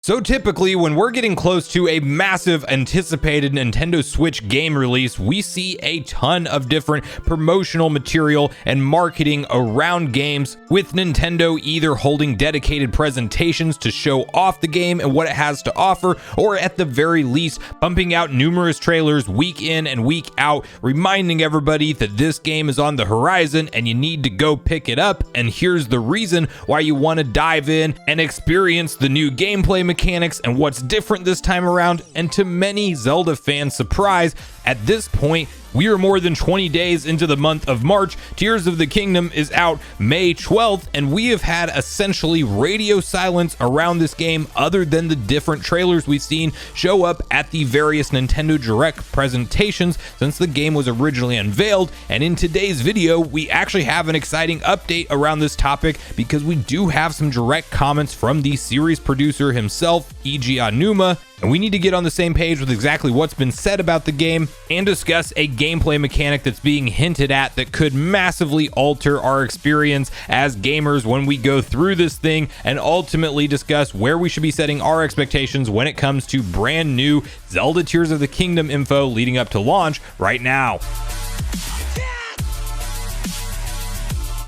So typically, when we're getting close to a massive anticipated Nintendo Switch game release, we see a ton of different promotional material and marketing around games, with Nintendo either holding dedicated presentations to show off the game and what it has to offer, or at the very least, pumping out numerous trailers week in and week out, reminding everybody that this game is on the horizon and you need to go pick it up, and here's the reason why you want to dive in and experience the new gameplay mechanics and what's different this time around. And to many Zelda fans' surprise, at this point, we are more than 20 days into the month of March. Tears of the Kingdom is out May 12th, and we have had essentially radio silence around this game other than the different trailers we've seen show up at the various Nintendo Direct presentations since the game was originally unveiled. And in today's video, we actually have an exciting update around this topic because we do have some direct comments from the series producer himself, Eiji Aonuma, and we need to get on the same page with exactly what's been said about the game and discuss a gameplay mechanic that's being hinted at that could massively alter our experience as gamers when we go through this thing, and ultimately discuss where we should be setting our expectations when it comes to brand new Zelda Tears of the Kingdom info leading up to launch right now.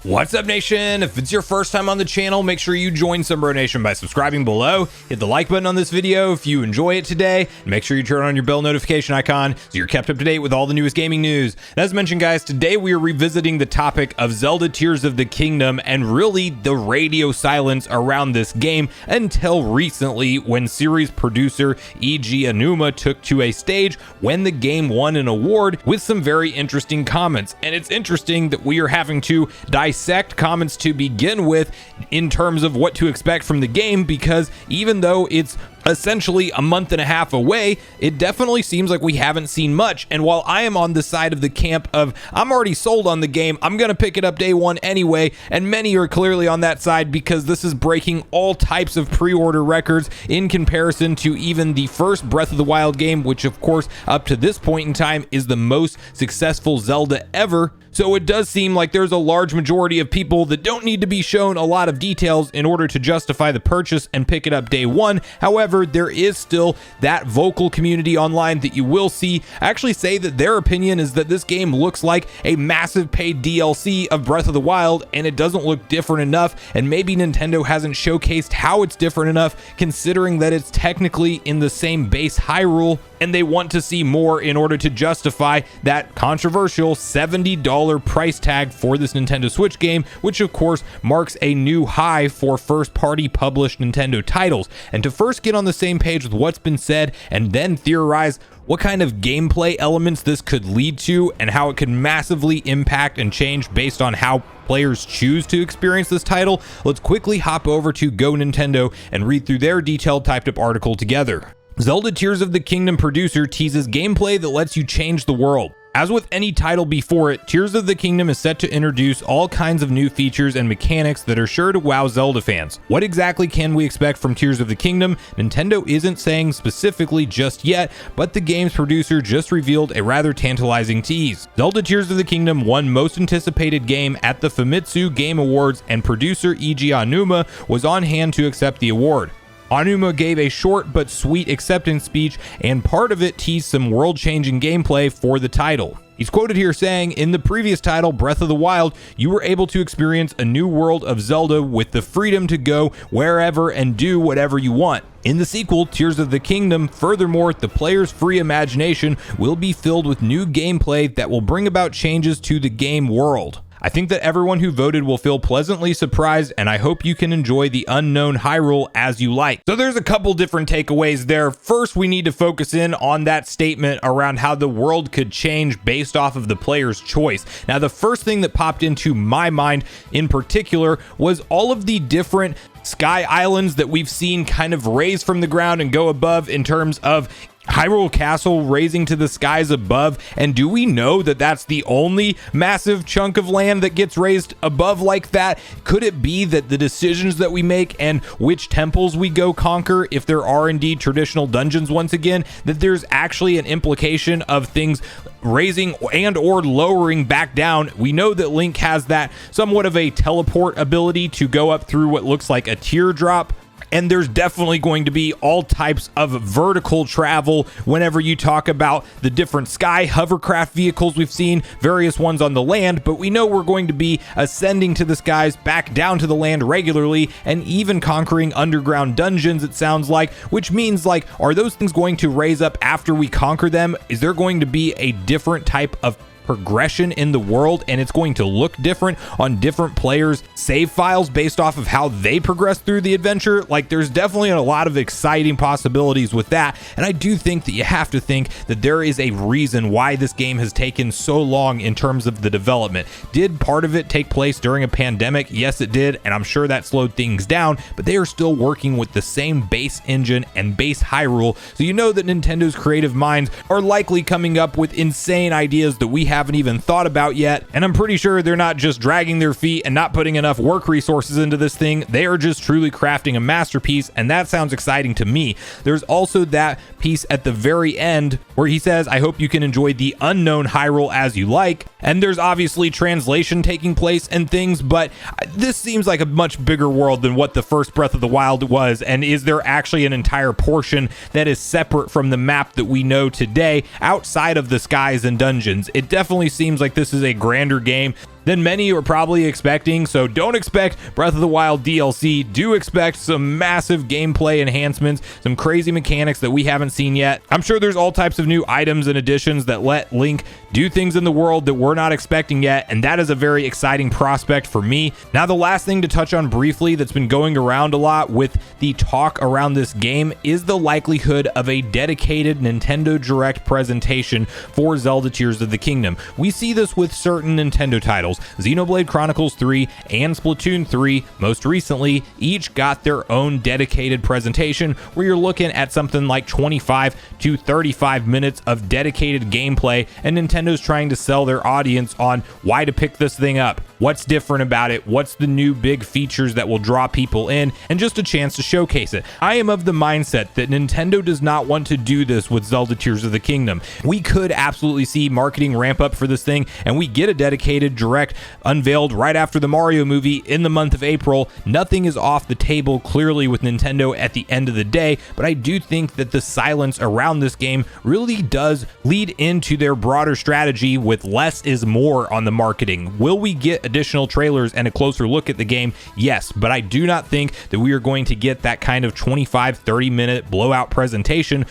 What's up, Nation? If it's your first time on the channel, make sure you join Sunbro Nation by subscribing below. Hit the like button on this video if you enjoy it today, and make sure you turn on your bell notification icon so you're kept up to date with all the newest gaming news. And as mentioned, guys, today we are revisiting the topic of Zelda Tears of the Kingdom and really the radio silence around this game until recently, when series producer Eiji Aonuma took to a stage when the game won an award with some very interesting comments. And it's interesting that we are having to dissect comments to begin with in terms of what to expect from the game, because even though it's essentially a month and a half away, it definitely seems like we haven't seen much. And while I am on the side of the camp of I'm already sold on the game, I'm gonna pick it up day one anyway, and many are clearly on that side because this is breaking all types of pre-order records in comparison to even the first Breath of the Wild game, which of course up to this point in time is the most successful Zelda ever. So it does seem like there's a large majority of people that don't need to be shown a lot of details in order to justify the purchase and pick it up day one. However, there is still that vocal community online that you will see actually say that their opinion is that this game looks like a massive paid DLC of Breath of the Wild, and it doesn't look different enough, and maybe Nintendo hasn't showcased how it's different enough considering that it's technically in the same base Hyrule, and they want to see more in order to justify that controversial $70 price tag for this Nintendo Switch game, which of course marks a new high for first-party published Nintendo titles. And to first get on the same page with what's been said and then theorize what kind of gameplay elements this could lead to and how it could massively impact and change based on how players choose to experience this title, let's quickly hop over to Go Nintendo and read through their detailed typed up article together. Zelda Tears of the Kingdom producer teases gameplay that lets you change the world. As with any title before it, Tears of the Kingdom is set to introduce all kinds of new features and mechanics that are sure to wow Zelda fans. What exactly can we expect from Tears of the Kingdom? Nintendo isn't saying specifically just yet, but the game's producer just revealed a rather tantalizing tease. Zelda Tears of the Kingdom won Most Anticipated Game at the Famitsu Game Awards, and producer Eiji Aonuma was on hand to accept the award. Aonuma gave a short but sweet acceptance speech, and part of it teased some world-changing gameplay for the title. He's quoted here saying, "In the previous title, Breath of the Wild, you were able to experience a new world of Zelda with the freedom to go wherever and do whatever you want. In the sequel, Tears of the Kingdom, furthermore, the player's free imagination will be filled with new gameplay that will bring about changes to the game world. I think that everyone who voted will feel pleasantly surprised, and I hope you can enjoy the unknown Hyrule as you like." So there's a couple different takeaways there. First, we need to focus in on that statement around how the world could change based off of the player's choice. Now, the first thing that popped into my mind in particular was all of the different sky islands that we've seen kind of raise from the ground and go above in terms of Hyrule Castle raising to the skies above. And do we know that that's the only massive chunk of land that gets raised above like that? Could it be that the decisions that we make and which temples we go conquer, if there are indeed traditional dungeons once again, that there's actually an implication of things raising and or lowering back down? We know that Link has that somewhat of a teleport ability to go up through what looks like a teardrop. And there's definitely going to be all types of vertical travel whenever you talk about the different sky hovercraft vehicles we've seen, various ones on the land, but we know we're going to be ascending to the skies, back down to the land regularly, and even conquering underground dungeons, it sounds like, which means, like, are those things going to raise up after we conquer them? Is there going to be a different type of progression in the world, and it's going to look different on different players' save files based off of how they progress through the adventure? Like, there's definitely a lot of exciting possibilities with that, and I do think that you have to think that there is a reason why this game has taken so long in terms of the development. Did part of it take place during a pandemic? Yes, it did, and I'm sure that slowed things down, but they are still working with the same base engine and base Hyrule, so you know that Nintendo's creative minds are likely coming up with insane ideas that we haven't even thought about yet, and I'm pretty sure they're not just dragging their feet and not putting enough work resources into this thing. They are just truly crafting a masterpiece, and that sounds exciting to me. There's also that piece at the very end where he says, I hope you can enjoy the unknown Hyrule as you like, and there's obviously translation taking place and things, but this seems like a much bigger world than what the first Breath of the Wild was. And is there actually an entire portion that is separate from the map that we know today outside of the skies and dungeons? It definitely seems like this is a grander game than many are probably expecting, so don't expect Breath of the Wild DLC. Do expect some massive gameplay enhancements, some crazy mechanics that we haven't seen yet. I'm sure there's all types of new items and additions that let Link do things in the world that we're not expecting yet, and that is a very exciting prospect for me. Now, the last thing to touch on briefly that's been going around a lot with the talk around this game is the likelihood of a dedicated Nintendo Direct presentation for Zelda Tears of the Kingdom. We see this with certain Nintendo titles. Xenoblade Chronicles 3 and Splatoon 3, most recently, each got their own dedicated presentation where you're looking at something like 25 to 35 minutes of dedicated gameplay, and Nintendo's trying to sell their audience on why to pick this thing up, what's different about it, what's the new big features that will draw people in, and just a chance to showcase it. I am of the mindset that Nintendo does not want to do this with Zelda Tears of the Kingdom. We could absolutely see marketing ramp up for this thing, and we get a dedicated Direct unveiled right after the Mario movie in the month of April. Nothing is off the table clearly with Nintendo at the end of the day, but I do think that the silence around this game really does lead into their broader strategy with less is more on the marketing. Will we get additional trailers and a closer look at the game? Yes, but I do not think that we are going to get that kind of 25-30 minute blowout presentation,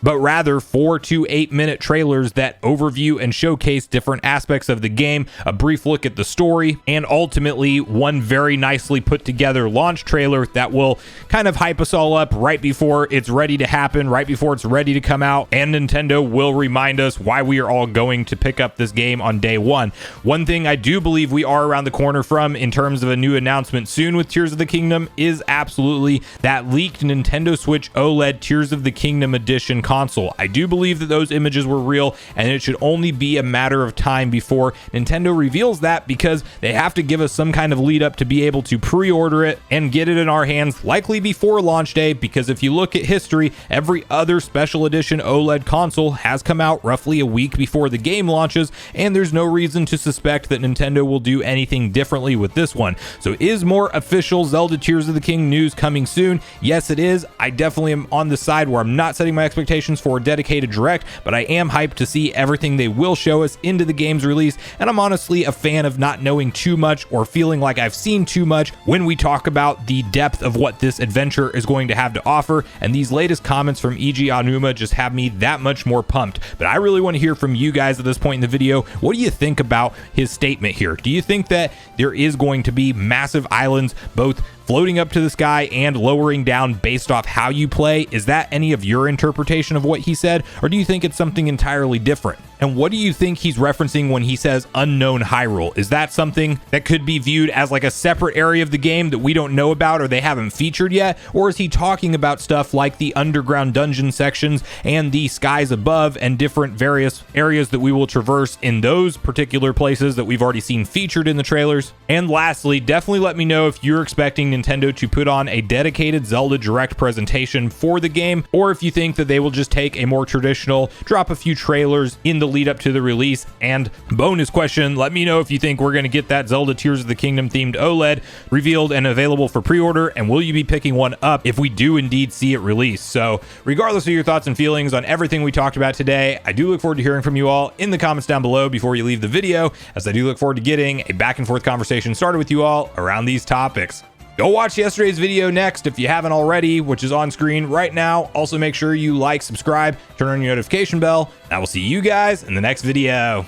but rather 4 to 8 minute trailers that overview and showcase different aspects of the game, a brief look at the story, and ultimately one very nicely put together launch trailer that will kind of hype us all up right before it's ready to happen, right before it's ready to come out, and Nintendo will remind us why we are all going to pick up this game on day one. One thing I do believe we are around the corner from in terms of a new announcement soon with Tears of the Kingdom is absolutely that leaked Nintendo Switch OLED Tears of the Kingdom Edition console. I do believe that those images were real, and it should only be a matter of time before Nintendo reveals that, because they have to give us some kind of lead up to be able to pre-order it and get it in our hands, likely before launch day, because if you look at history, every other special edition OLED console has come out roughly a week before the game launches, and there's no reason to suspect that Nintendo will do anything differently with this one. So is more official Zelda Tears of the King news coming soon? Yes, it is. I definitely am on the side where I'm not setting my expectations for a dedicated Direct, but I am hyped to see everything they will show us into the game's release, and I'm honestly a fan of not knowing too much or feeling like I've seen too much when we talk about the depth of what this adventure is going to have to offer, and these latest comments from Eiji Aonuma just have me that much more pumped. But I really want to hear from you guys at this point in the video. What do you think about his statement here? Do you think that there is going to be massive islands both floating up to the sky and lowering down based off how you play? Is that any of your interpretation of what he said, or do you think it's something entirely different? And what do you think he's referencing when he says unknown Hyrule? Is that something that could be viewed as like a separate area of the game that we don't know about or they haven't featured yet? Or is he talking about stuff like the underground dungeon sections and the skies above and different various areas that we will traverse in those particular places that we've already seen featured in the trailers? And lastly, definitely let me know if you're expecting Nintendo to put on a dedicated Zelda Direct presentation for the game, or if you think that they will just take a more traditional, drop a few trailers in the lead up to the release. And bonus question, let me know if you think we're going to get that Zelda Tears of the Kingdom themed OLED revealed and available for pre-order, and will you be picking one up if we do indeed see it released? So regardless of your thoughts and feelings on everything we talked about today, I do look forward to hearing from you all in the comments down below before you leave the video, as I do look forward to getting a back and forth conversation started with you all around these topics. Go watch yesterday's video next if you haven't already, which is on screen right now. Also make sure you like, subscribe, turn on your notification bell, and I will see you guys in the next video.